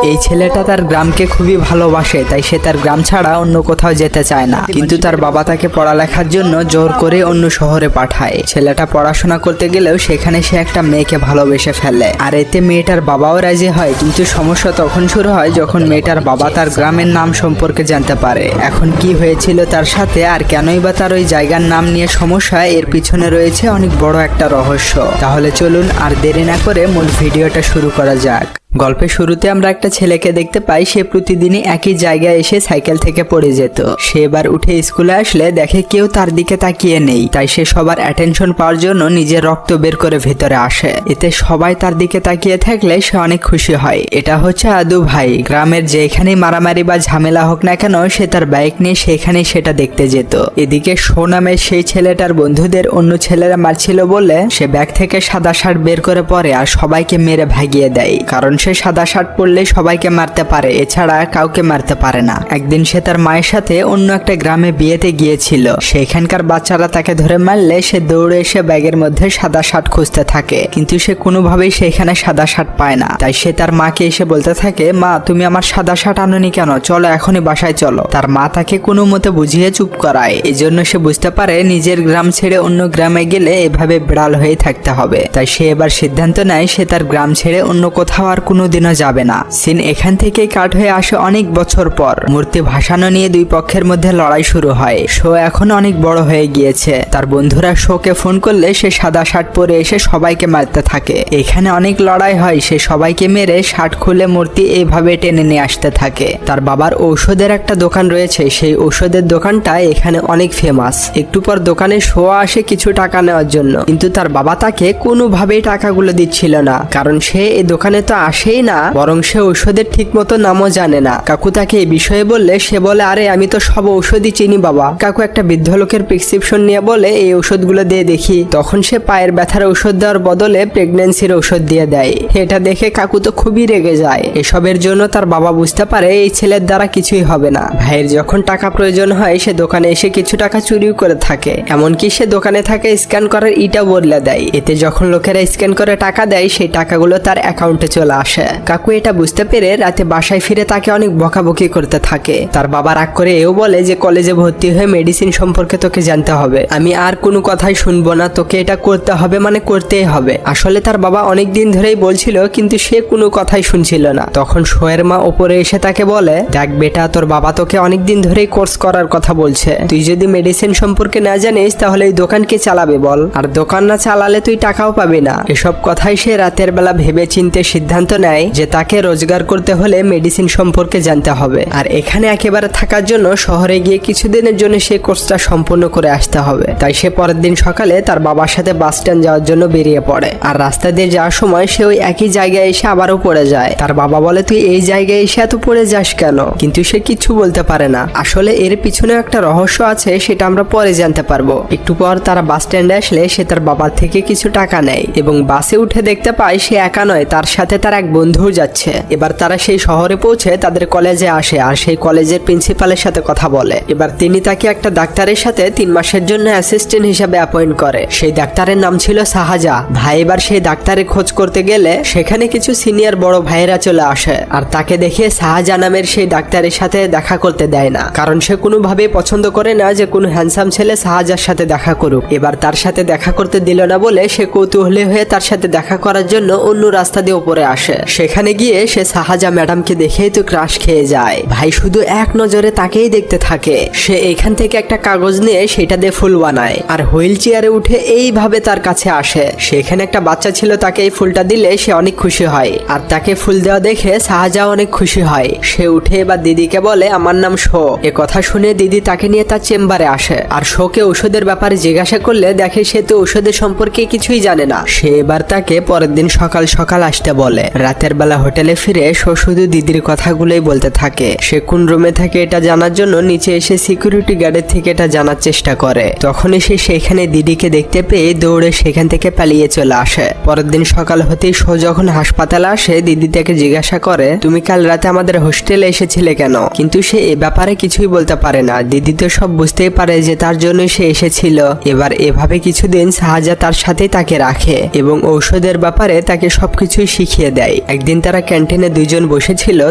এই ছেলেটা তার গ্রামকে খুবই ভালোবাসে, তাই সে তার গ্রাম ছাড়া অন্য কোথাও যেতে চায় না। কিন্তু তার বাবা তাকে পড়ালেখার জন্য জোর করে অন্য শহরে পাঠায়। ছেলেটা পড়াশোনা করতে গেলেও সেখানে সে একটা মেয়েকে ভালোবেসে ফেলে, আর এতে মেয়েটার বাবাও রাজি হয়। কিন্তু সমস্যা তখন শুরু হয় যখন মেয়েটার বাবা তার গ্রামের নাম সম্পর্কে জানতে পারে। এখন কি হয়েছিল তার সাথে আর কেনই বা তার ওই জায়গার নাম নিয়ে সমস্যা, এর পিছনে রয়েছে অনেক বড় একটা রহস্য। তাহলে চলুন আর দেরি না করে মূল ভিডিওটা শুরু করা যাক। গল্পের শুরুতে আমরা একটা ছেলেকে দেখতে পাই। সে প্রতিদিনই একই জায়গায় এসে সাইকেল থেকে পড়ে যেত। সে এবার উঠে স্কুলে আসলে দেখে কেউ তার দিকে তাকিয়ে নেই, তাই সে সবার অ্যাটেনশন পাওয়ার জন্য নিজের রক্ত বের করে ভেতরে আসে। এতে সবাই তার দিকে তাকিয়ে থাকলে সে অনেক খুশি হয়। এটা হচ্ছে আদু ভাই। গ্রামের যেখানেই মারামারি বা ঝামেলা হোক না কেন, সে তার বাইক নিয়ে সেখানেই সেটা দেখতে যেত। এদিকে শো নামের সেই ছেলেটার বন্ধুদের অন্য ছেলেরা মারছিল বলে সে ব্যাগ থেকে সাদা শার্ট বের করে পরে আর সবাইকে মেরে ভাগিয়ে দেয়। কারণ সে সাদা শার্ট পরলে সবাইকে মারতে পারে, এছাড়া কাউকে মারতে পারে না। একদিন সে তার মায়ের সাথে অন্য একটা গ্রামে বিয়েতে গিয়েছিল। সেখানকার বাচ্চারা তাকে ধরে মারলে সে দৌড়ে এসে ব্যাগের মধ্যে সাদা শার্ট খুঁজতে থাকে, কিন্তু সে কোনোভাবেই সেখানে সাদা শার্ট পায় না। তাই সে তার মাকে এসে বলতে থাকে, মা তুমি আমার সাদা শার্ট আনোনি কেন, চলো এখনই বাসায় চলো। তার মা তাকে কোনো মতে বুঝিয়ে চুপ করায়। এজন্য সে বুঝতে পারে নিজের গ্রাম ছেড়ে অন্য গ্রামে গেলে এভাবে বিড়াল হয়ে থাকতে হবে। তাই সে এবার সিদ্ধান্ত নেয় সে তার গ্রাম ছেড়ে অন্য কোথাও আর কোনোদিনও যাবে না। সিন এখান থেকেই কাট হয়ে আসে অনেক বছর পর। মূর্তি ভাসানো নিয়ে দুই পক্ষের মধ্যে লড়াই শুরু হয়। শো এখন অনেক বড় হয়ে গিয়েছে। তার বন্ধুরা শোকে ফোন করলে সে সাদা শার্ট পরে এসে সবাইকে মারতে থাকে। এখানে অনেক লড়াই হয়। সে সবাইকে মেরে শার্ট খুলে মূর্তি এইভাবে টেনে নিয়ে আসতে থাকে। তার বাবার ঔষধের একটা দোকান রয়েছে, সেই ঔষধের দোকানটা এখানে অনেক ফেমাস। একটু পর দোকানে শো আসে কিছু টাকা নেওয়ার জন্য, কিন্তু তার বাবা তাকে কোনোভাবেই টাকাগুলো দিচ্ছিল না। কারণ সে এই দোকানে তো আসেই না, বরং সে ঔষধের ঠিক মতো নামও জানে না। কাকু তাকে এই বিষয়ে বললে সে বলে, আরে আমি তো সব ঔষধই চিনি বাবা। কাকু একটা বৃদ্ধ লোকের প্রেসক্রিপশন নিয়ে বলে এই ঔষধগুলো দিয়ে দেখি। তখন সে পায়ের ব্যথার ঔষধ দেওয়ার বদলে প্রেগন্যান্সির ঔষধ দিয়ে দেয়। এটা দেখে কাকু তো খুবই রেগে যায়। এসবের জন্য তার বাবা বুঝতে পারে এই ছেলের দ্বারা কিছুই হবে না। ভাইয়ের যখন টাকা প্রয়োজন হয় সে দোকানে এসে কিছু টাকা চুরিও করে থাকে। এমনকি সে দোকানে থাকে স্ক্যান করার ইটা বদলে দেয়। এতে যখন লোকেরা স্ক্যান করে টাকা দেয় সেই টাকাগুলো তার অ্যাকাউন্টে চলে আসে। কাকু এটা বুঝতে পেরে রাতে বাসায় ফিরে তাকে অনেক বকাবকি করতে থাকে। তার বাবা রাগ করে এও বলে যে কলেজে ভর্তি হয়ে মেডিসিন সম্পর্কে তোকে জানতে হবে। আমি আর কোনো কথাই শুনবো না, তোকে এটা করতে হবে মানে করতেই হবে। আসলে তার বাবা অনেক দিন ধরেই বলছিল, কিন্তু সে কোনো কথাই শুনছিল না। তখন শোয়ের মা ওপরে এসে তাকে বলে, দেখ বেটা, তোর বাবা তোকে অনেক দিন ধরেই কোর্স করার কথা বলছে। তুই যদি মেডিসিন সম্পর্কে না জানিস তাহলে এই দোকান কে চালাবে বল? আর দোকান না চালালে তুই টাকাও পাবি না। এসব কথাই সে রাতের বেলা ভেবে চিন্তে সিদ্ধান্ত নেয় যে তাকে রোজগার করতে হলে মেডিসিন সম্পর্কে জানতে হবে। আর এখানে একেবারে থাকার জন্য শহরে গিয়ে কিছুদিনের জন্য সেই কোর্সটা সম্পূর্ণ করে আসতে হবে। তাই সে পরের দিন সকালে তার বাবার সাথে বাস স্ট্যান্ড যাওয়ার জন্য বেরিয়ে পড়ে। আর রাস্তা দিয়ে যাওয়ার সময় সে ওই একই জায়গায় এসে আবারও পড়ে যায়। তার বাবা বলে, তুই এই জায়গায় এসে এত পড়ে যাস কেন? কিন্তু সে কিছু বলতে পারে না। আসলে এর পিছনে একটা রহস্য আছে, সেটা আমরা পরে জানতে পারবো। একটু পর তারা বাস স্ট্যান্ডে আসলে সে তার বাবার থেকে কিছু টাকা নেয় এবং বাসে উঠে দেখতে পায় সে একা নয়, তার সাথে তার এক বন্ধুও যাচ্ছে। এবার তারা সেই শহরে পৌঁছে তাদের কলেজে আসে আর সেই কলেজের প্রিন্সিপালের সাথে কথা বলে। এবার তিনি তাকে একটা ডাক্তারের সাথে 3 মাসের জন্য অ্যাসিস্ট্যান্ট হিসেবে অ্যাপয়েন্ট করে। সেই ডাক্তারের নাম ছিল শাহজা। ভাই এবার সেই ডাক্তারের খোঁজ করতে গেলে সেখানে কিছু সিনিয়র বড় ভাইয়েরা চলে আসে আর তাকে দেখে শাহজা নামের সেই ডাক্তারের সাথে দেখা করতে দেয় না। কারণ সে কোনোভাবে পছন্দ করে না যে কোনো হ্যান্ডসাম ছেলে শাহজার সাথে দেখা করুক। এবার তার সাথে দেখা করতে দিল না বলে সে কৌতূহলী হয়ে তার সাথে দেখা করার জন্য অন্য রাস্তা দিয়ে উপরে আসে। সেখানে গিয়ে সে শাহজা ম্যাডামকে দেখেই তো ক্রাশ খেয়ে যায়। ভাই শুধু এক নজরে তাকেই দেখতে থাকে। সে এখান থেকে একটা কাগজ নিয়ে সেটা দিয়ে ফুল বানায় আর হুইল চেয়ারে উঠে এইভাবে তার কাছে আসে। সেখানে একটা বাচ্চা ছিল, তাকে এই ফুলটা দিলে সে অনেক খুশি হয়। আর তাকে ফুল দেওয়া দেখে শাহজা অনেক খুশি হয়। সে উঠে এবার দিদিকে বলে, আমার নাম শো। এ কথা শুনে দিদি তাকে নিয়ে তার চেম্বারে আসে আর শোকে ঔষধের ব্যাপারে জিজ্ঞাসা করলে দেখে সে তো ঔষধের সম্পর্কে কিছুই জানে না। সে এবার তাকে পরের দিন সকাল সকাল আসতে বলে। রাতের বেলা হোটেলে ফিরে শো শুধু দিদির কথাগুলোই বলতে থাকে। সে কোন রুমে থাকে এটা জানার জন্য নিচে এসে সিকিউরিটি গার্ডের থেকে এটা জানার চেষ্টা করে। তখনই সে সেখানে দিদিকে দেখতে পেয়ে দৌড়ে সেখান থেকে পালিয়ে চলে আসে। পরের দিন সকাল হতেই শো যখন হাসপাতালে আসে, দিদি তাকে জিজ্ঞাসা করে, তুমি কাল রাতে আমাদের হোস্টেলে এসেছিলে কেন? কিন্তু সে এ ব্যাপারে কিছুই বলতে পারে না। দিদি তো সব বুঝতেই পারে যে তার জন্য সে এসেছিল। এবার এভাবে কিছুদিন শাহজা তার সাথে তাকে রাখে এবং ঔষধের ব্যাপারে তাকে সবকিছুই শিখিয়ে দেয়। যায়। একদিন তারা ক্যান্টিনে দুইজন বসেছিল,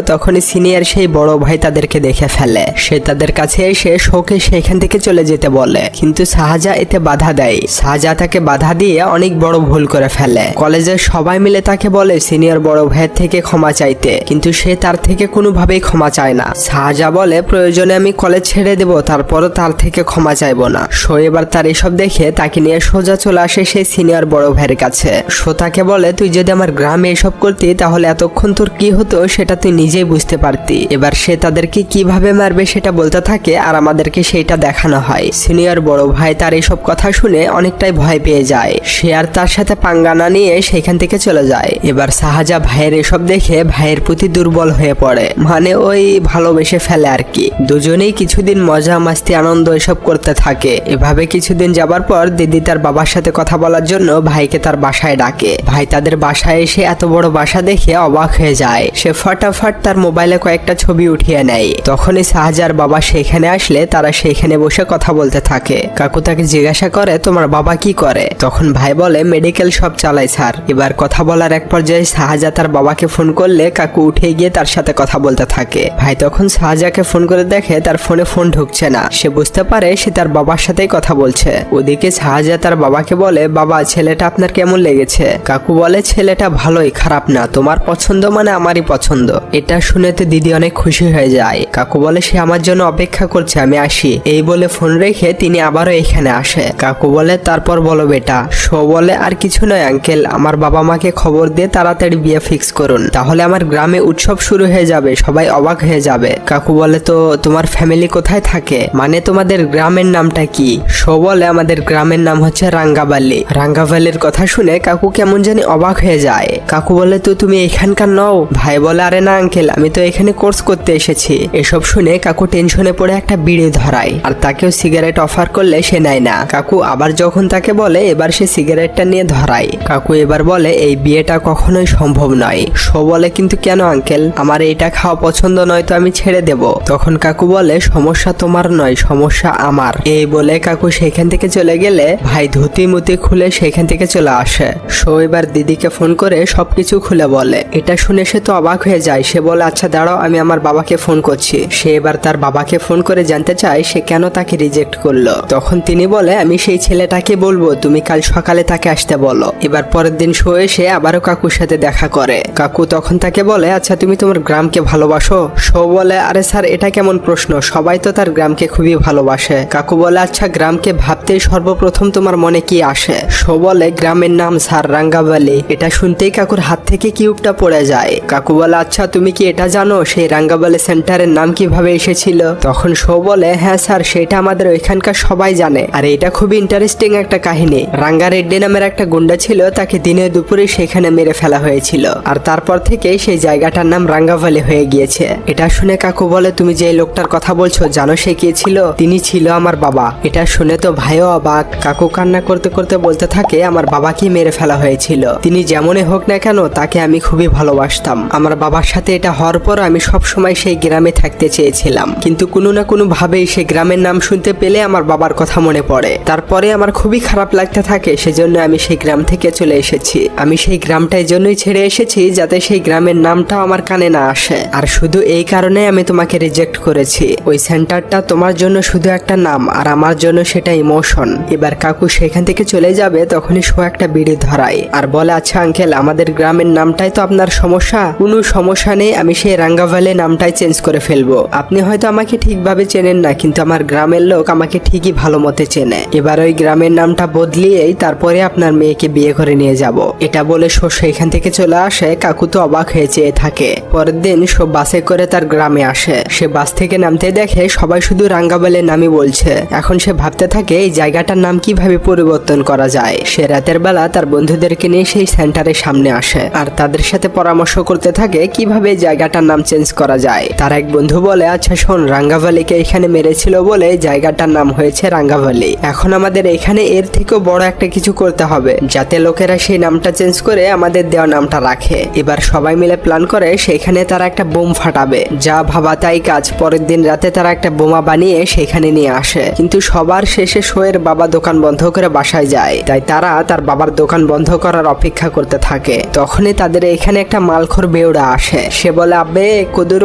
তখনই সিনিয়র সেই বড় ভাই তাদেরকে দেখে ফেলে। সে তাদের কাছে এসে শোকে সেখান থেকে চলে যেতে বলে, কিন্তু শাহজা এতে বাধা দেয়। শাহজা তাকে বাধা দিয়ে অনেক বড় ভুল করে ফেলে। কলেজের সবাই মিলে তাকে বলে সিনিয়র বড় ভাইয়ের থেকে ক্ষমা চাইতে, কিন্তু সে তার থেকে কোনোভাবেই ক্ষমা চায় না। শাহজা বলে প্রয়োজনে আমি কলেজ ছেড়ে দেব, তারপরও তার থেকে ক্ষমা চাইবো না। শো এবার তার এসব দেখে তাকে নিয়ে সোজা চলে আসে সেই সিনিয়র বড় ভাইয়ের কাছে। শো তাকে বলে তুই যদি আমার গ্রামে এসব করতি তাহলে এতক্ষণ তোর কি হতো সেটা তুই নিজেই বুঝতে পারতি। এবার সে তাদেরকে কিভাবে মারবে সেটা বলতে থাকে আর আমাদেরকে সেইটা দেখানো হয়। সিনিয়র বড় ভাই তার এসব কথা শুনে অনেকটাই ভয় পেয়ে যায়। সে আর তার সাথে পাঙ্গা না নিয়ে সেখান থেকে চলে যায়। এবার শাহজা ভাইয়ের এসব দেখে ভাইয়ের প্রতি দুর্বল হয়ে পড়ে, মানে ওই ভালোবেসে ফেলে আর কি। দুজনেই কিছুদিন মজা মাস্তি আনন্দ এসব করতে থাকে। এভাবে কিছুদিন যাবার পর দিদি তার বাবার সাথে কথা বলার জন্য ভাইকে তার বাসায় ডাকে। ভাই তাদের বাসায় এসে এত বড় বাসা দেখে অবাক হয়ে যায়। সে ফটাফট তার মোবাইলে কয়েকটা ছবি উঠিয়ে নেয়। তখনই শাহজার বাবা সেখানে আসলে তারা সেখানে বসে কথা বলতে থাকে। কাকু তাকে জিজ্ঞাসা করে তোমার বাবা কি করে? তখন ভাই বলে মেডিকেল শপ চালায় স্যার। এবার কথা বলার এক পর্যায়ে শাহজা তার বাবাকে ফোন করলে কাকু উঠে গিয়ে তার সাথে কথা বলতে থাকে। ভাই তখন শাহজাকে ফোন করে দেখে তার ফোনে ফোন ঢুকছে না। সে বুঝতে পারে সে তার বাবার সাথেই কথা বলছে। ওদিকে শাহজা তার বাবাকে বলে বাবা ছেলেটা আপনার কেমন লেগেছে? কাকু বলে ছেলেটা ভালোই, খারাপ না, তোমার পছন্দ মানে আমারই পছন্দ। এটা শুনে তো দিদি অনেক খুশি হয়ে যায়। কাকু বলে সে আমার জন্য অপেক্ষা করছে, আমি আসি। এই বলে ফোন রেখে তিনি আবারও এখানে আসে। কাকু বলে তারপর বলো বেটা। শো বলে আর কিছু নয় আঙ্কেল, আমার বাবা মাকে খবর দিয়ে তাড়াতাড়ি বিয়ে ফিক্স করুন, তাহলে আমার গ্রামে উৎসব শুরু হয়ে যাবে, সবাই অবাক হয়ে যাবে। কাকু বলে তো তোমার ফ্যামিলি কোথায় থাকে, মানে তোমাদের গ্রামের নামটা কি? শো বলে আমাদের গ্রামের নাম হচ্ছে রাঙ্গাবালি। রাঙ্গাবালির কথা শুনে কাকু কেমন জানি অবাক হয়ে যায়। কাকু বলে তো তুমি এখানকার নও? ভাই বলে আরে না আঙ্কেল, আমি তো এখানে কোর্স করতে এসেছি। এসব শুনে কাকু টেনশনে পড়ে একটা বিড়ি ধরায় আর তাকেও সিগারেট অফার করলে সে নেয় না। কাকু আবার যখন তাকে বলে এবার সে সিগারেটটা নিয়ে ধরায়। কাকু এবার বলে এই বিয়েটা কখনোই সম্ভব নয়। শো বলে কিন্তু কেন আঙ্কেল, আমার এইটা খাওয়া পছন্দ নয় তো আমি ছেড়ে দেব। তখন কাকু বলে সমস্যা তোমার নয়, সমস্যা আমার। এই বলে কাকু সেখান থেকে চলে গেলে ভাই ধুতি মুতি খুলে সেখান থেকে চলে আসে। শো এবার দিদিকে ফোন করে সবকিছু খুলে বলে। এটা শুনে সে তো অবাক হয়ে যায়। সে বলে আচ্ছা দাঁড়াও, আমি আমার বাবাকে ফোন করছি। সে এবার তার বাবাকে ফোন করে জানতে চায় সে কেন তাকে রিজেক্ট করলো। তখন তিনি বলে আমি সেই ছেলেটাকে বলবো, তুমি কাল সকালে তাকে আসতে বলো। এবার পরের দিন শো এসে আবারও কাকুর সাথে দেখা করে। কাকু তখন তাকে বলে আচ্ছা তুমি তোমার গ্রামকে ভালোবাসো? শো বলে আরে স্যার এটা কেমন প্রশ্ন, সবাই তো তার গ্রামকে খুবই ভালোবাসে। কাকু বলে আচ্ছা গ্রামকে ভাবতেই সর্বপ্রথম তোমার মনে কি আসে? শো বলে গ্রামের নাম স্যার রাঙ্গাবালি। এটা শুনতেই কাকুর হাত থেকে কিউবটা পড়ে যায়। কাকু বলে আচ্ছা তুমি কি এটা জানো সেই রাঙ্গাবালি সেন্টারের নাম কিভাবে এসেছিল? তখন শো বলে হ্যাঁ স্যার, সেটা আমাদের ওইখানকার সবাই জানে, আর এটা খুবই ইন্টারেস্টিং একটা কাহিনী। রাঙ্গা রেড্ডি নামের একটা গুন্ডা ছিল, তাকে দিনে দুপুরে সেখানে মেরে ফেলা হয়েছিল, আর তারপর থেকে সেই জায়গাটার নাম রাঙ্গাবালি হয়ে গিয়েছে। এটা শুনে কাকু বলে তুমি যে লোকটার কথা বলছো জানো সে কে ছিল? তিনি ছিল আমার বাবা। এটা শুনে তো ভাইও অবাক। কাকু কান্না করতে করতে বলতে থাকে আমার বাবাকে মেরে ফেলা হয়েছিল, তিনি যেমনই হোক না কেন তাকে আমি খুবই ভালোবাসতাম। আমার বাবার সাথে এটা হওয়ার পর আমি সব সময় সেই গ্রামে থাকতে চেয়েছিলাম, কিন্তু কোনো না কোনো ভাবেই সেই গ্রামের নাম শুনতে পেলে আমার বাবার কথা মনে পড়ে। তারপরে আমার খুবই খারাপ লাগতে থাকে, সেজন্য আমি সেই গ্রাম থেকে চলে এসেছি। আমি সেই গ্রামটা এই জন্যই ছেড়ে এসেছি যাতে সেই গ্রামের নামটাও আমার কানে না আসে। আর শুধু এই কারণে আমি তোমাকে রিজেক্ট করেছি। ওই সেন্টারটা তোমার জন্য শুধু একটা নাম, আর আমার জন্য সেটা ইমোশন। এবার কাকু সেখান থেকে চলে যাবে, তখনই শো একটা বিড়ি ধরায় আর বলে আচ্ছা আঙ্কেল আমাদের গ্রামের নামটাই তো আপনার সমস্যা। কোনো সমস্যা নেই, আমি সেই রাঙ্গাভালি নামটাই চেঞ্জ করে ফেলবো। আপনি হয়তো আমাকে ঠিকভাবে চেনেন না, কিন্তু আমার গ্রামের লোক আমাকে ঠিকই ভালো মতে চেনে। এবার ওই গ্রামের নামটা বদলিয়েই তারপরে আপনার মেয়েকে বিয়ে করে নিয়ে যাব। এটা বলে শো সেখান থেকে চলে আসে। কাকু তো অবাক হয়ে চেয়ে থাকে। পরের দিন শো বাসে করে তার গ্রামে আসে। সে বাস থেকে নামতে দেখে সবাই শুধু রাঙ্গাবালি নামই বলছে। এখন সে ভাবতে থাকে এই জায়গাটার নাম কিভাবে পরিবর্তন করা যায়। সে রাতের বেলা তার বন্ধুদেরকে নিয়ে সেই সেন্টারের সামনে আসে আর তাদের সাথে পরামর্শ করতে থাকে কিভাবে জায়গাটার নাম চেঞ্জ করা যায়। তার এক বন্ধু বলে আচ্ছা শোন, রাঙ্গাভালিকে এখানে মেরেছিল বলে জায়গাটার নাম হয়েছে রাঙ্গাভালি। এখন আমাদের এখানে এর থেকেও বড় একটা কিছু করতে হবে যাতে লোকেরা সেই নামটা চেঞ্জ করে আমাদের দেওয়া নামটা রাখে। এবার সবাই মিলে প্ল্যান করে সেখানে তারা একটা বোম ফাটাবে। যা ভাবা তাই কাজ। পরের দিন রাতে তারা একটা বোমা বানিয়ে সেখানে নিয়ে আসে, কিন্তু সবার শেষে শোয়ের বাবা দোকান বন্ধ করে বাসায় যায়। তাই তারা তার বাবার দোকান বন্ধ করার অপেক্ষা করতে থাকে। তখনই তাদের তাদের এখানে একটা মালখোর বেউড়া আসে। সে বলে, আব্বে কুদুর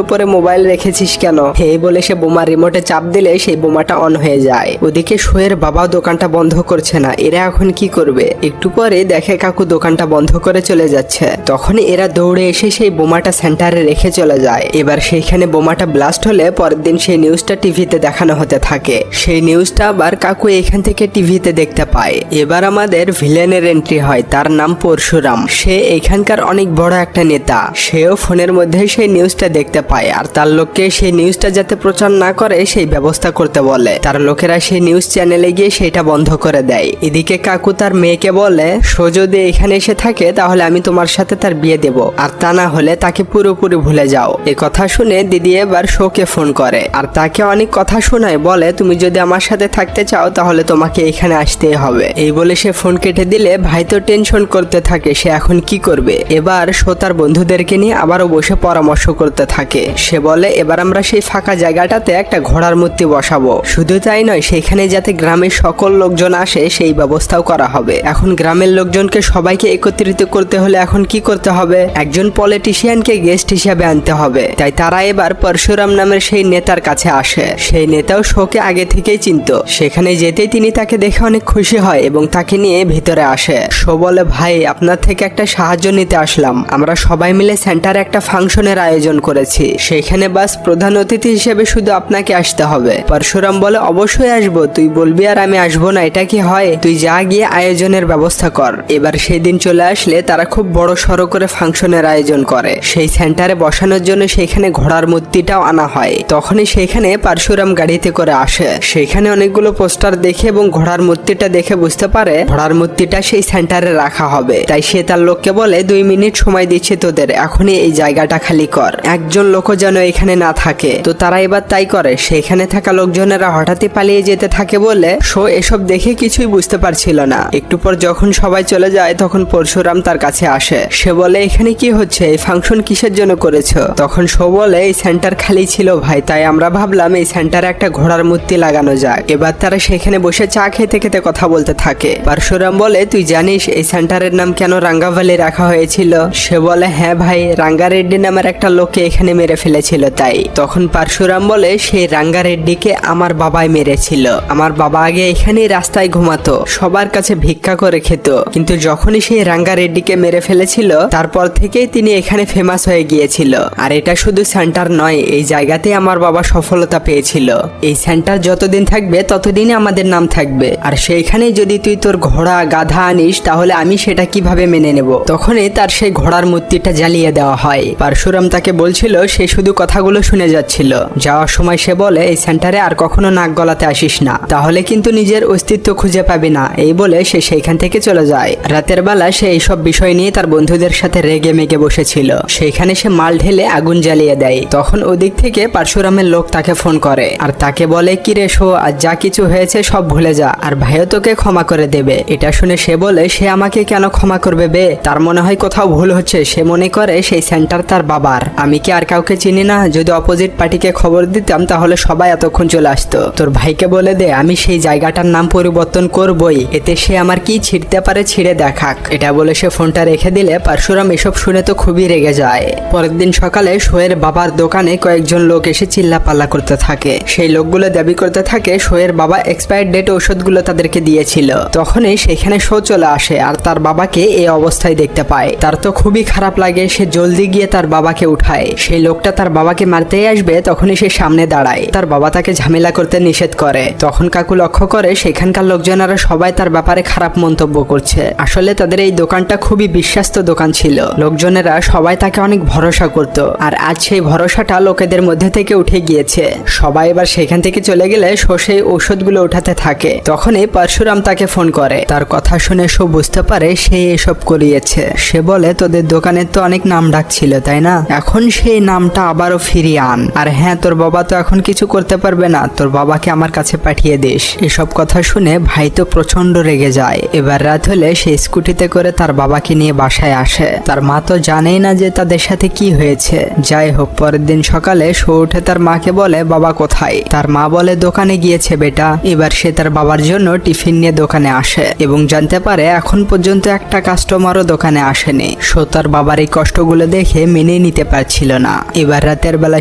উপরে মোবাইল রেখেছিস কেন? এই বলে সে বোমার রিমোটে চাপ দিলে সেই বোমাটা অন হয়ে যায়। ওদিকে শোয়ের বাবাও দোকানটা বন্ধ করছে না। এরা এখন কি করবে? একটু পরে দেখে কাকু দোকানটা বন্ধ করে চলে যাচ্ছে। তখন এরা দৌড়ে এসে সেই বোমাটা সেন্টারে রেখে চলে যায়। এবার সেইখানে বোমাটা ব্লাস্ট হলে পরের দিন সেই নিউজটা টিভিতে দেখানো হতে থাকে। সেই নিউজটা আবার কাকু এখান থেকে টিভিতে দেখতে পায়। এবার আমাদের ভিলেনের এন্ট্রি হয়, তার নাম পরশুরাম। সে এখানকার অনেক বড় একটা নেতা। সেও ফোনের মধ্যে সেই নিউজটা দেখতে পায় আর তার লোককে সেই নিউজটা যাতে প্রচার না করে সেই ব্যবস্থা করতে বলে। তার লোকেরা সেই নিউজ চ্যানেলে গিয়ে সেটা বন্ধ করে দেয়। এদিকে কাকু তার মেয়েকে বলে, সো যদি এখানে এসে থাকে তাহলে আমি তোমার সাথে তার বিয়ে দেব, আর তা না হলে তাকে পুরোপুরি ভুলে যাও। এই কথা শুনে দিদি এবার শোকে ফোন করে আর তাকে অনেক কথা শোনায়। বলে, তুমি যদি আমার সাথে থাকতে চাও তাহলে তোমাকে এখানে আসতেই হবে। এই বলে সে ফোন কেটে দিলে ভাই তো টেনশন করতে থাকে সে এখন কি করবে। এবার শো তার বন্ধুদেরকে নিয়ে আবারও বসে পরামর্শ করতে থাকে। সে বলে, এবার আমরা সেই ফাঁকা জায়গাটাতে একটা ঘোড়ার মূর্তি বসাবো। শুধু তাই নয়, সেখানে যাতে গ্রামের সকল লোকজন আসে সেই ব্যবস্থাও করা হবে। এখন গ্রামের লোকজনকে সবাইকে একত্রিত করতে হলে এখন কি করতে হবে? একজন পলিটিশিয়ানকে গেস্ট হিসাবে আনতে হবে। তাই তারা এবার পরশুরাম নামের সেই নেতার কাছে আসে। সেই নেতাও শোকে আগে থেকেই চিনত। সেখানে যেতেই তিনি তাকে দেখে অনেক খুশি হয় এবং তাকে নিয়ে ভিতরে আসে। শো বলে, ভাই আপনার থেকে একটা সাহায্য নিতে আসলাম। আমরা সবাই মিলে সেন্টারে একটা ফাংশনের আয়োজন করেছি। সেখানে বাস প্রধান অতিথি হিসেবে শুধু আপনাকে আসতে হবে। পরশুরাম বলে, অবশ্যই আসবো, তুই বলবি আর আমি আসবো না, এটা কি হয়? তুই যা গিয়ে আয়োজনের ব্যবস্থা কর। এবার সেই দিন চলে আসলে তারা খুব বড় সড়ো করে ফাংশনের আয়োজন করে। সেই সেন্টারে বসানোর জন্য সেখানে ঘোড়ার মূর্তিটাও আনা হয়। তখনই সেখানে পরশুরাম গাড়িতে করে আসে। সেখানে অনেকগুলো পোস্টার দেখে এবং ঘোড়ার মূর্তিটা দেখে বুঝতে পারে ঘোড়ার মূর্তিটা সেই সেন্টারে রাখা হবে। তাই সে তার লোককে বলে, 2 মিনিট সময় দিচ্ছে তোদের, এখনই এই জায়গাটা খালি কর, একজন লোকও যেন এখানে না থাকে। তো তারা এবার তাই করে। সেখানে থাকা লোকজনেরা হঠাৎই পালিয়ে যেতে থাকে বলে শো এসব দেখে কিছুই বুঝতে পারছিল না। একটু পর যখন সবাই চলে যায় তখন পরশুরাম তার কাছে আসে। সে বলে, এখানে কি হচ্ছে? এই ফাংশন কিসের জন্য করেছো? তখন শো বলে, এই সেন্টার খালি ছিল ভাই, তাই আমরা ভাবলাম এই সেন্টারে একটা ঘোড়ার মূর্তি লাগানো যাক। এবার তারা সেখানে বসে চা খেতে খেতে কথা বলতে থাকে। পরশুরাম বলে, তুই জানিস এই সেন্টারের নাম কেন রাঙ্গাভালি রাখা হয়েছিল? সে বলে, হ্যাঁ ভাই, রাঙ্গারেড্ডি নামের একটা লোককে এখানে মেরে ফেলেছিল তাই। তখন পরশুরাম বলে, সেই রাঙ্গারেড্ডিকে আমার বাবাই মেরেছিল। আমার বাবা আগে এখানেই রাস্তায় ঘুমাতো, সবার কাছে ভিক্ষা করে খেত, কিন্তু যখনই সেই রাঙ্গারেড্ডিকে মেরে ফেলেছিল তারপর থেকেই তিনি এখানে ফেমাস হয়ে গিয়েছিল। আর এটা শুধু সেন্টার নয়, এই জায়গাতে আমার বাবা সফলতা পেয়েছিল। এই সেন্টার যতদিন থাকবে ততদিনই আমাদের নাম থাকবে, আর সেইখানে যদি তুই তোর ঘোড়া গাধা আনিস তাহলে আমি সেটা কিভাবে মেনে নেব? তখনই তার সেই ঘোড়ার মূর্তিটা জ্বালিয়ে দেওয়া হয়। পরশুরাম তাকে বলছিল, সে শুধু কথাগুলো শুনে যাচ্ছিল। যাওয়ার সময় সে বলে, এই সেন্টারে আর কখনো নাক গলাতে আসিস না, তাহলে কিন্তু নিজের অস্তিত্ব খুঁজে পাবি না। এই বলে সে সেইখান থেকে চলে যায়। রাতের বেলা সে এইসব বিষয় নিয়ে তার বন্ধুদের সাথে রেগে মেগে বসেছিল। সেইখানে সে মাল ঢেলে আগুন জ্বালিয়ে দেয়। তখন ওদিক থেকে পরশুরামের লোক তাকে ফোন করে আর তাকে বলে, কি রে শো, আর যা কিছু হয়েছে সব ভুলে যা, আর ভাইও তোকে ক্ষমা করে দেবে। এটা শুনে সে বলে, সে আমাকে কেন ক্ষমা করবে বে? তার মনে হয় কোথাও ভুল হচ্ছে। সে মনে করে সেই সেন্টার তার বাবার। আমি কি আর কাউকে চিনি না? যদি অপোজিট পার্টিকে খবর দিতাম তাহলে সবাই এতক্ষণ চলে আসতো। তোর ভাইকে বলে দে আমি সেই জায়গাটার নাম পরিবর্তন করবই, এতে সে আমার কি ছিঁড়তে পারে ছিঁড়ে দেখাক। এটা বলে সে ফোনটা রেখে দিলে পরশুরাম এসব শুনে তো খুবই রেগে যায়। পরের দিন সকালে শোয়ের বাবার দোকানে কয়েকজন লোক এসে চিল্লাপাল্লা করতে থাকে। সেই লোকগুলো দাবি করতে থাকে শোয়ের বাবা এক্সপায়ার ডেট ওষুধগুলো তাদেরকে দিয়েছিল। তখনই সেখানে শো চলে আসে আর তার বাবাকে এই অবস্থায় দেখতে পায়। তার তো খুবই খারাপ লাগে। সে জলদি গিয়ে তার বাবাকে উঠায়। সেই লোকটা তার বাবাকে মারতেই আসবে তখনই সে সামনে দাঁড়ায়। তার বাবা তাকে ঝামেলা করতে নিষেধ করে। তখন কাকু লক্ষ্য করে সেখানকার লোকজনেরা সবাই তার ব্যাপারে খারাপ মন্তব্য করছে। আসলে তাদের এই দোকানটা খুবই বিশ্বাস্ত দোকান ছিল। লোকজনেরা সবাই তাকে অনেক ভরসা করত, আর আজ সেই ভরসাটা লোকেদের মধ্যে থেকে উঠে গিয়েছে। সবাই এবার সেখান থেকে চলে গেলে শো সেই ঔষধগুলো উঠাতে থাকে। তখনই পরশুরাম তাকে ফোন করে। তার কথা শুনে শো বুঝতে পারে সে এসব করিয়েছে। সে বলে, তোদের দোকানের তো অনেক নাম ডাক ছিল তাই না, এখন সেই নামটা আবারও ফিরিয়ে আন। আর হ্যাঁ, তোর বাবা তো এখন কিছু করতে পারবে না, তোর বাবাকে আমার কাছে পাঠিয়ে দিস। এসব কথা শুনে ভাই তো প্রচন্ড রেগে যায়। এবার রাত হলে সে স্কুটিতে করে তার বাবাকে নিয়ে বাসায় আসে। তার মা তো জানেই না যে তাদের সাথে কি হয়েছে। যাই হোক, পরের দিন সকালে শো উঠে তার মাকে বলে, বাবা কোথায়? তার মা বলে, দোকানে গিয়েছে বেটা। এবার সে তার বাবার জন্য টিফিন নিয়ে দোকানে আসে এবং জানতে পারে এখন পর্যন্ত একটা কাস্টমারও দোকানে আসেনি। সো তার বাবার এই কষ্টগুলো দেখে মেনে নিতে পারছিল না। এবার রাতের বেলা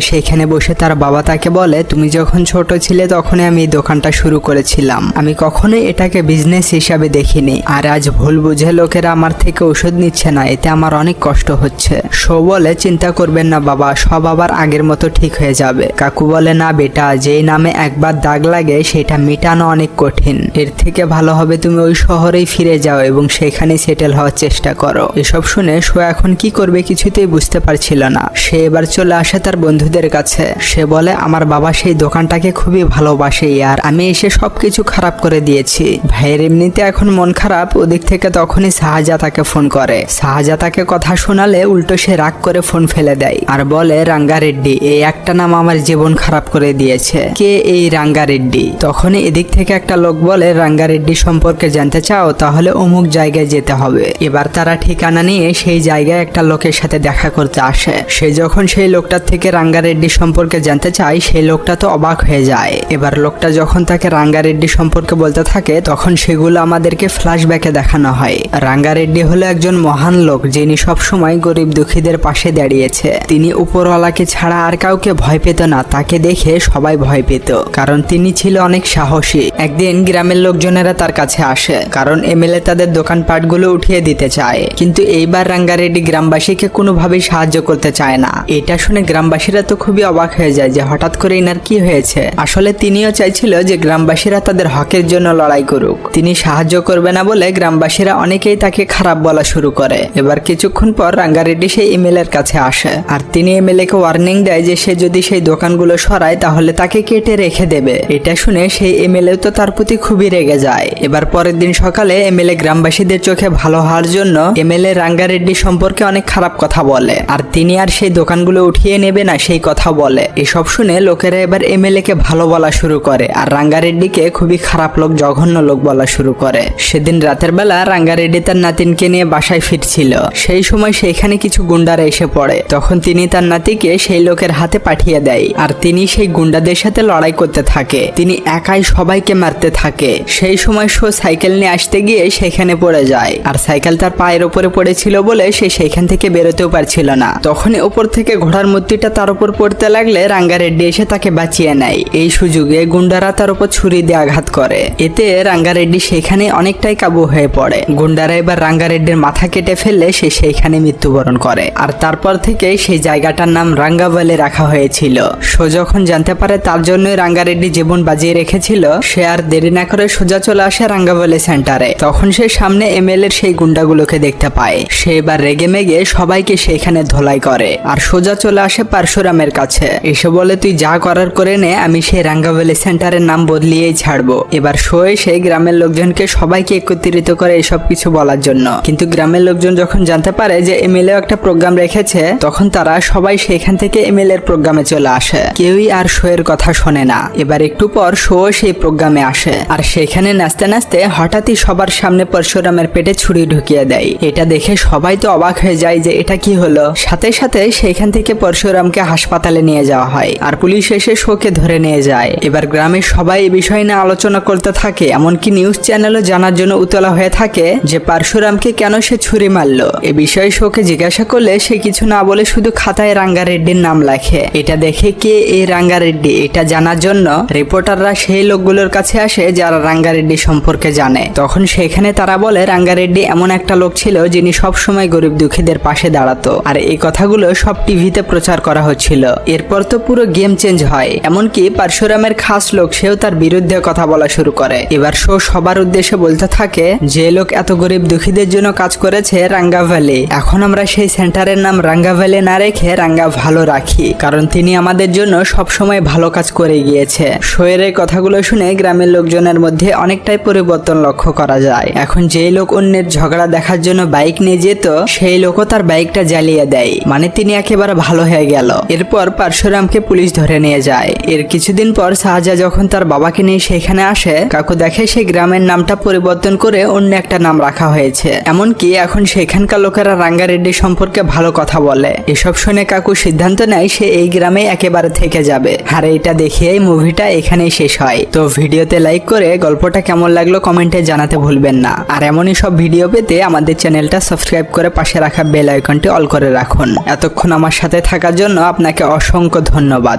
সেইখানে বসে তার বাবা তাকে বলে, তুমি যখন ছোট ছিলে তখনই আমি এই দোকানটা শুরু করেছিলাম, আমি কখনোই এটাকে বিজনেস হিসাবে দেখিনি, আর আজ ভুল বুঝে লোকেরা আমার থেকে ওষুধ নিচ্ছে না, এতে আমার অনেক কষ্ট হচ্ছে। সো বলে, চিন্তা করবেন না বাবা, সব আবার আগের মতো ঠিক হয়ে যাবে। কাকু বলে, না বেটা, যেই নামে একবার দাগ লাগে সেটা মেটানো অনেক কঠিন, এর থেকে ভালো হবে তুমি ওই শহরেই ফিরে যাও এবং সেখানে সেটেল হওয়ার চেষ্টা করো। এসব শুনে সো এখন কি করবে কিছুতেই বুঝতে পারছিল না। সে এবার চলে আসে তার বন্ধুদের কাছে। সে বলে, আমার বাবা সেই দোকানটাকে খুবই ভালোবাসে আর আমি এসে সবকিছু খারাপ করে দিয়েছি। ভাইয়ের এমনিতে এখন মন খারাপ। ওদিক থেকে তখনই শাহজাদ তাকে ফোন করে। শাহজাদ তাকে কথা শোনালে উল্টো সে রাগ করে ফোন ফেলে দেয় আর বলে, রাঙ্গারেড্ডি, এই একটা নাম আমার জীবন খারাপ করে দিয়েছে। কে এই রাঙ্গারেড্ডি? তখনই এদিক থেকে একটা লোক বলে, রাঙ্গারেড্ডি সম্পর্কে জানতে চাও? তাহলে অমুক জায়গায় যেতে হবে। এবার তারা ঠিকানা নিয়ে সেই জায়গায় একটা লোকের সাথে দেখা করতে আসে। সে যখন সেই লোকটার থেকে রাঙ্গারেড্ডি সম্পর্কে জানতে চায়, সেই লোকটা তো অবাক হয়ে যায়। এবার লোকটা যখন তাকে রাঙ্গারেড্ডি সম্পর্কে বলতে থাকে তখন সেগুলো আমাদেরকে ফ্ল্যাশব্যাকে দেখানো হয়। রাঙ্গারেড্ডি হলো একজন মহান লোক, যিনি সবসময় গরিব দুঃখীদের পাশে দাঁড়িয়েছে। তিনি উপরওয়ালাকে ছাড়া আর কাউকে ভয় পেত না, তাকে দেখে সবাই ভয় পেত, কারণ তিনি ছিল অনেক সাহসী। একদিন গ্রামের লোকজনেরা তার কাছে আসে, কারণ এমএলএ তাদের দোকানপাটগুলো উঠিয়ে দিতে চায়। কিন্তু এইবার রাঙ্গারেড্ডি গ্রামবাসীকে কোনোভাবেই সাহায্য করতে চায় না। এটা শুনে গ্রামবাসীরা তো খুবই অবাক হয়ে যায় যে হঠাৎ করে ইনার কি হয়েছে। আসলে তিনিও চাইছিল যে গ্রামবাসীরা তাদের হকের জন্য লড়াই করুক। তিনি সাহায্য করবে না বলে গ্রামবাসীরা অনেকেই তাকে খারাপ বলা শুরু করে। এবার কিছুক্ষণ পর রাঙ্গারেড্ডি সেই এমএলএর কাছে আসে আর তিনি এমএলএকে ওয়ার্নিং দেয় যে সে যদি সেই দোকানগুলো সরায় তাহলে তাকে কেটে রেখে দেবে। এটা শুনে সেই এমএলএ তো তার প্রতি খুবই রেগে যায়। এবার পরের দিন সকালে এমএলএ গ্রামবাসীদের চোখে ভালো হওয়ার জন্য এমএলএ রাঙ্গারেড্ডি সম্পর্কে অনেক খারাপ কথা বলে আর তিনি আর সেই দোকানগুলো উঠিয়ে নেবে না সেই কথা বলে। এসব শুনে লোকেরা এবার এমএলএ কে ভালো বলা শুরু করে আর রাঙ্গারেড্ডিকে খুবই খারাপ লোক, জঘন্য লোক বলা শুরু করে। সেদিন রাতের বেলা রাঙ্গারেড্ডি তার নাতিনকে নিয়ে বাসায় ফিরছিল। সেই সময় সেইখানে কিছু গুন্ডারা এসে পড়ে। তখন তিনি তার নাতিকে সেই লোকের হাতে পাঠিয়ে দেয় আর তিনি সেই গুন্ডাদের সাথে লড়াই করতে থাকে। তিনি একাই সবাইকে মারতে থাকে। সেই সময় সে সাইকেল নিয়ে আসতে গিয়ে সেখানে পড়ে যায় আর সাইকেল তার পায়ের উপরে পড়েছিল বলে সে সেখান থেকে বেরোতেও পারছিল না। তখনই উপর থেকে ঘোড়ার মূর্তিটা তার উপর পড়তে লাগলে রাঙ্গারেড্ডি এসে তাকে বাঁচিয়ে নেয়। এই সুযোগে গুন্ডারা তার উপর ছুরি দিয়ে আঘাত করে। এতে রাঙ্গারেড্ডি সেখানে অনেকটাই কাবু হয়ে পড়ে। গুন্ডারা এবার রাঙ্গারেড্ডির মাথা কেটে ফেললে সে সেইখানে মৃত্যুবরণ করে আর তারপর থেকে সেই জায়গাটার নাম রাঙ্গাভালি রাখা হয়েছিল। সো যখন জানতে পারে তার জন্যই রাঙ্গারেড্ডি জীবন বাজিয়ে রেখেছিল, সে আর দেরি না করে সোজা চলে আসে রাঙ্গাভালি সেন্টারে। তখন সে সামনে এমএলএর সেই গুন্ডাগুলোকে দেখতে পায়। সে এবার রেগে মেগে সবাইকে সেখানে ধোলাই করে আর সোজা চলে আসে পারশুরামের কাছে। এসে বলে, তুই যা করার করে নে, আমি সেই রাঙ্গাভালি সেন্টারের নাম বদলিয়েই ছাড়বো। এবার শোয়ে সেই গ্রামের লোকজনকে সবাইকে একত্রিত করে এসব কিছু বলার জন্য। কিন্তু গ্রামের লোকজন যখন জানতে পারে যে এমএলএ একটা প্রোগ্রাম রেখেছে, তখন তারা সবাই সেখান থেকে এমএলএর প্রোগ্রামে চলে আসে। কেউই আর শোয়ের কথা শোনে না। এবার একটু পর শো সেই প্রোগ্রামে আসে আর সেখানে নাচতে নাচতে হঠাৎই সবার সামনে পরশুরামের পেটে ছুরি ঢুকিয়ে দেয়। এটা দেখে সবাই তো অবাক হয়ে যায় যে এটা কি হলো। সাথে সাথে সেখান থেকে পরশুরামকে হাসপাতালে নিয়ে যাওয়া হয় আর পুলিশ এসে শোকে ধরে নিয়ে যায়। এবার গ্রামের সবাই এই বিষয় নিয়ে আলোচনা করতে থাকে, এমনকি নিউজ চ্যানেলও জানার জন্য উতলা হয়ে থাকে যে পরশুরামকে কেন সে ছুরি মারলো। এ বিষয়ে শোকে জিজ্ঞাসা করলে সে কিছু না বলে শুধু খাতায় রাঙ্গারেড্ডির নাম লেখে। এটা দেখে কে এই রাঙ্গারেড্ডি এটা জানার জন্য রিপোর্টাররা সেই লোকগুলোর কাছে আসে যারা রাঙ্গারেড্ডি সম্পর্কে জানে। তখন সেখানে তারা বলে রাঙ্গারেড্ডি এমন একটা লোক ছিল যিনি সবসময় গরিব দুঃখীদের পাশে দাঁড়াতো আর এই কথাগুলো সব টিভিতে প্রচার করা হচ্ছিল। এরপর তো পুরো গেম চেঞ্জ হয়, এমনকি পরশুরামের খাস লোক সেও তার বিরুদ্ধে কথা বলা শুরু করে। এবার শো সবার উদ্দেশ্যে বলতে থাকে, যে লোক এত গরিব দুঃখীদের জন্য কাজ করেছে রাঙ্গাভালি, এখন আমরা সেই সেন্টারের নাম রাঙ্গাভালি না রেখে রাঙ্গা ভালো রাখি, কারণ তিনি আমাদের জন্য সবসময় ভালো কাজ করে গিয়েছে। শোয়ের এই কথাগুলো শুনে গ্রামের লোকজনের মধ্যে অনেকটাই পরিবর্তন লক্ষ্য করা যায়। এখন যেই লোক অন্যের ঝগড়া দেখার জন্য বাইক নিয়ে যেত, সেই লোকও তার বাইকটা জ্বালিয়ে দেয়, মানে তিনি একেবারে ভালো হয়ে গেল। এরপর পরশুরামকে পুলিশ ধরে নিয়ে যায়। এর কিছুদিন পর শাহজাদ যখন তার বাবাকে নিয়ে সেখানে আসে, কাকু দেখে সেই গ্রামের নামটা পরিবর্তন করে অন্য একটা নাম রাখা হয়েছে। এমনকি এখন সেখানকার লোকেরা রাঙ্গারেড্ডি সম্পর্কে ভালো কথা বলে। এসব শুনে কাকু সিদ্ধান্ত নেয় সে এই গ্রামে একেবারে থেকে যাবে। আর এটা দেখিয়ে মুভিটা এখানেই শেষ হয়। তো ভিডিওতে লাইক করে গল্পটা কেমন লাগলো কমেন্টে জানাতে ভুলবেন না। আর এমনই সব ভিডিও পেতে আমাদের চ্যানেলটা সাবস্ক্রাইব সাবস্ক্রাইব করে পাশে রাখা বেল আইকনটি অল করে রাখুন। এতক্ষণ আমার সাথে থাকার জন্য আপনাকে অসংখ্য ধন্যবাদ।